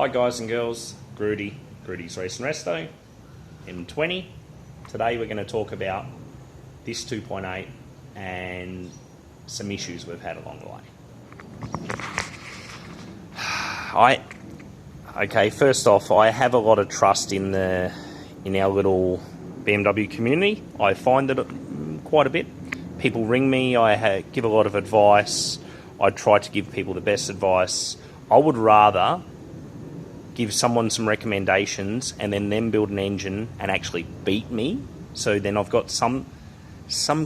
Hi guys and girls, Grudy's Racing Resto, m20. Today we're going to talk about this 2.8 and some issues we've had along the way. Okay, first off, I have a lot of trust in our little BMW community. I find it quite a bit. People ring me, I give a lot of advice. I try to give people the best advice. I would rather give someone some recommendations and then them build an engine and actually beat me. So then I've got some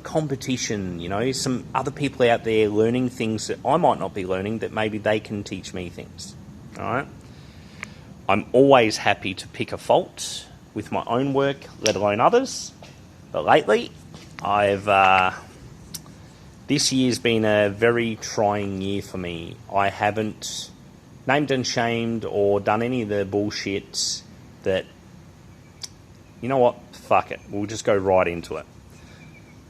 competition, you know, some other people out there learning things that I might not be learning that maybe they can teach me things. All right. I'm always happy to pick a fault with my own work, let alone others. But lately, this year's been a very trying year for me. I haven't named and shamed or done any of the bullshit that, you know what, fuck it, we'll just go right into it.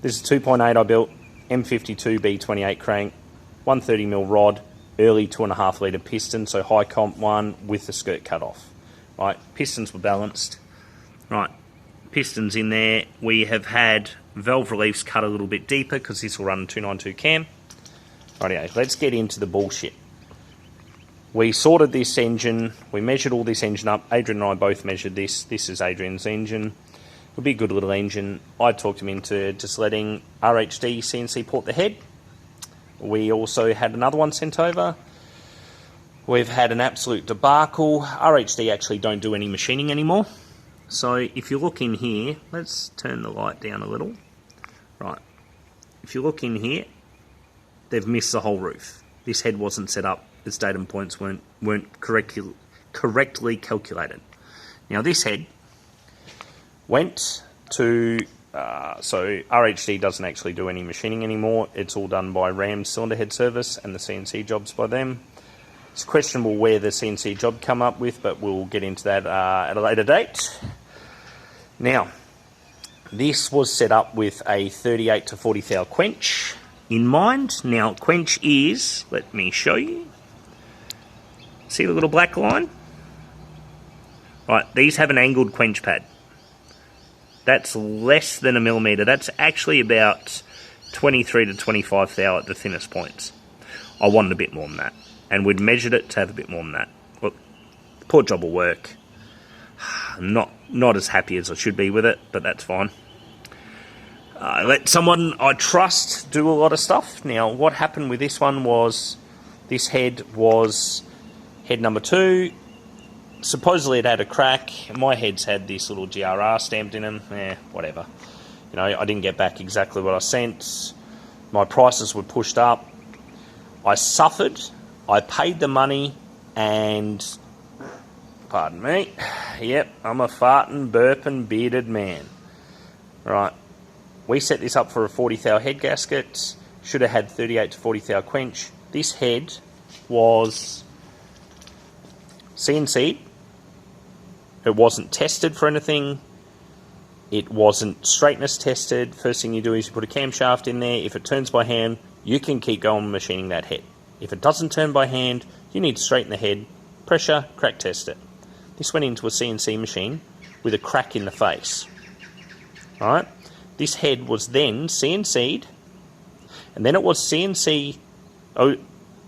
This is 2.8 I built, M52 B28 crank, 130mm rod, early 2.5 litre piston, so high comp one with the skirt cut off. Right, pistons were balanced. Right, pistons in there. We have had valve reliefs cut a little bit deeper because this will run a 292 cam. Rightio, let's get into the bullshit. We sorted this engine, we measured all this engine up. Adrian and I both measured this. This is Adrian's engine. It'll be a good little engine. I talked him into just letting RHD CNC port the head. We also had another one sent over. We've had an absolute debacle. RHD actually don't do any machining anymore. So if you look in here, let's turn the light down a little. Right, if you look in here, they've missed the whole roof. This head wasn't set up. Its datum points weren't correctly calculated. Now this head went to, so RHD doesn't actually do any machining anymore. It's all done by Ram's cylinder head service and the CNC jobs by them. It's questionable where the CNC job come up with, but we'll get into that at a later date. Now, this was set up with a 38 to 40 thou quench in mind. Now, quench is, let me show you. See the little black line? Right, these have an angled quench pad. That's less than a millimetre. That's actually about 23 to 25 thou at the thinnest points. I wanted a bit more than that. And we'd measured it to have a bit more than that. Look, poor job of work. I'm not as happy as I should be with it, but that's fine. I let someone I trust do a lot of stuff. Now, what happened with this one was, this head was head number 2. Supposedly it had a crack. My heads had this little GRR stamped in them. Whatever. You know, I didn't get back exactly what I sent. My prices were pushed up. I suffered. I paid the money and, pardon me, yep, I'm a farting, burping, bearded man. Right, we set this up for a 40 thou head gasket. Should have had 38 to 40 thou quench. This head was CNC'd. It wasn't tested for anything. It wasn't straightness tested. First thing you do is you put a camshaft in there. If it turns by hand, you can keep going machining that head. If it doesn't turn by hand, you need to straighten the head, pressure, crack test it. This went into a CNC machine with a crack in the face. Alright? This head was then CNC'd, and then it was CNC.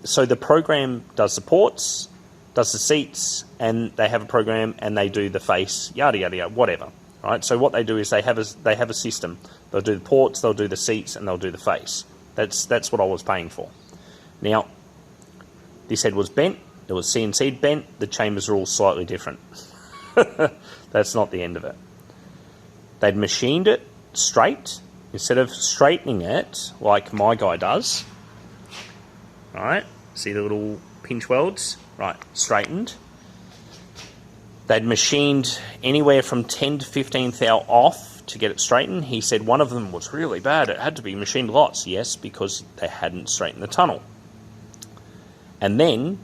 So the program does the ports, does the seats, and they have a program and they do the face, yada yada yada, whatever. Alright? So what they do is they have a system. They'll do the ports, they'll do the seats, and they'll do the face. That's what I was paying for. Now, this head was bent, it was CNC'd bent, the chambers are all slightly different. That's not the end of it. They'd machined it straight, instead of straightening it like my guy does. Alright, see the little pinch welds? Right, straightened. They'd machined anywhere from 10 to 15 thou off to get it straightened. He said one of them was really bad, it had to be machined lots. Yes, because they hadn't straightened the tunnel. And then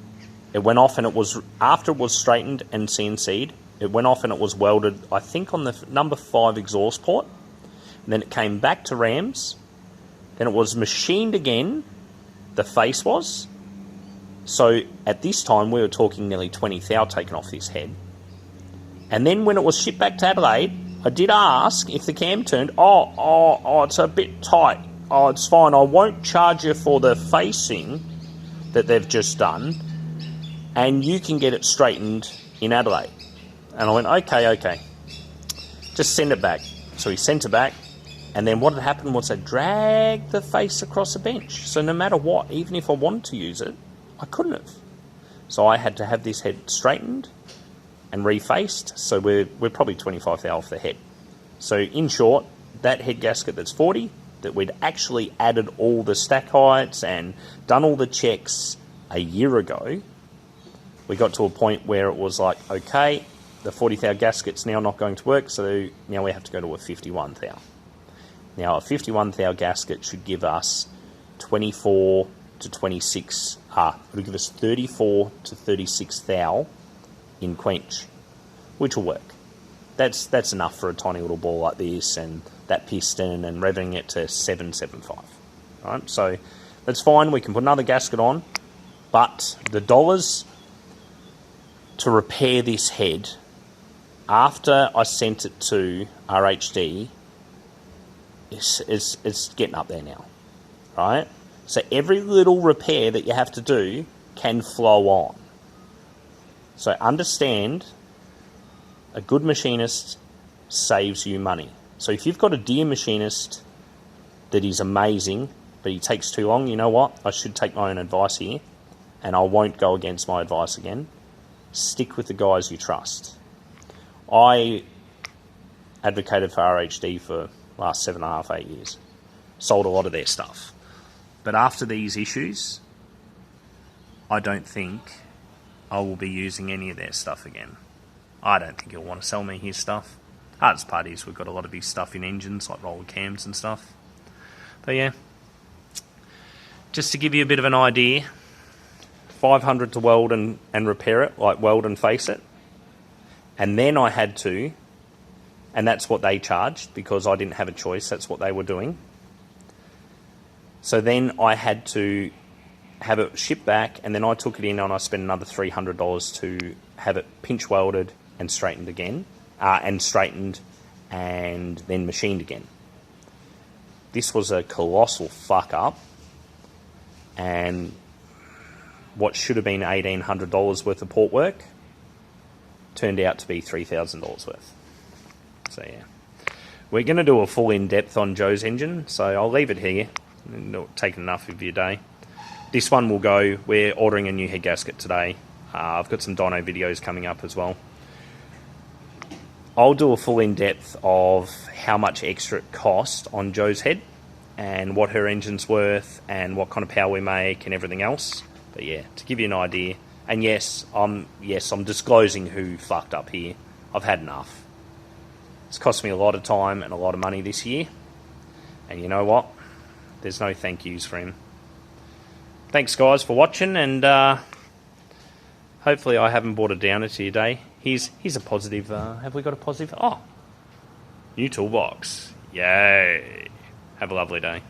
it went off, and it was, after it was straightened and CNC'd, it went off and it was welded, I think, on the number 5 exhaust port. And then it came back to Rams. Then it was machined again, the face was. So at this time, we were talking nearly 20 thou taken off this head. And then when it was shipped back to Adelaide, I did ask if the cam turned. Oh, it's a bit tight. Oh, it's fine. I won't charge you for the facing that they've just done, and you can get it straightened in Adelaide. And I went, okay. Just send it back. So he sent it back, and then what had happened was they dragged the face across the bench. So no matter what, even if I wanted to use it, I couldn't have. So I had to have this head straightened and refaced. So we're probably 25 thou off the head. So in short, that head gasket that's 40, that we'd actually added all the stack heights and done all the checks a year ago, we got to a point where it was like, okay, the 40 thou gasket's now not going to work, so now we have to go to a 51 thou. Now a 51 thou gasket should give us 24 to 26, it'll give us 34 to 36 thou in quench, which will work. That's enough for a tiny little ball like this, and that piston, and revving it to 775. Right, so that's fine. We can put another gasket on, but the dollars to repair this head after I sent it to RHD is getting up there now, right? So every little repair that you have to do can flow on. So understand, a good machinist saves you money. So if you've got a dear machinist that is amazing, but he takes too long, you know what? I should take my own advice here, and I won't go against my advice again. Stick with the guys you trust. I advocated for RHD for the last 7.5, 8 years. Sold a lot of their stuff. But after these issues, I don't think I will be using any of their stuff again. I don't think he'll want to sell me his stuff. Hardest part is we've got a lot of his stuff in engines, like roller cams and stuff. But yeah, just to give you a bit of an idea, 500 to weld and repair it, like weld and face it. And then I had to, and that's what they charged because I didn't have a choice, that's what they were doing. So then I had to have it shipped back, and then I took it in and I spent another $300 to have it pinch welded and straightened again, and then machined again. This was a colossal fuck up, and what should have been $1,800 worth of port work turned out to be $3,000 worth. So yeah, we're going to do a full in-depth on Joe's engine, so I'll leave it here. Not taking enough of your day. This one will go. We're ordering a new head gasket today. I've got some dyno videos coming up as well. I'll do a full in-depth of how much extra it cost on Joe's head and what her engine's worth and what kind of power we make and everything else. But yeah, to give you an idea. And yes, I'm disclosing who fucked up here. I've had enough. It's cost me a lot of time and a lot of money this year. And you know what? There's no thank yous for him. Thanks guys for watching, and hopefully I haven't brought it down to your day. Here's a positive. Have we got a positive? Oh, new toolbox. Yay. Have a lovely day.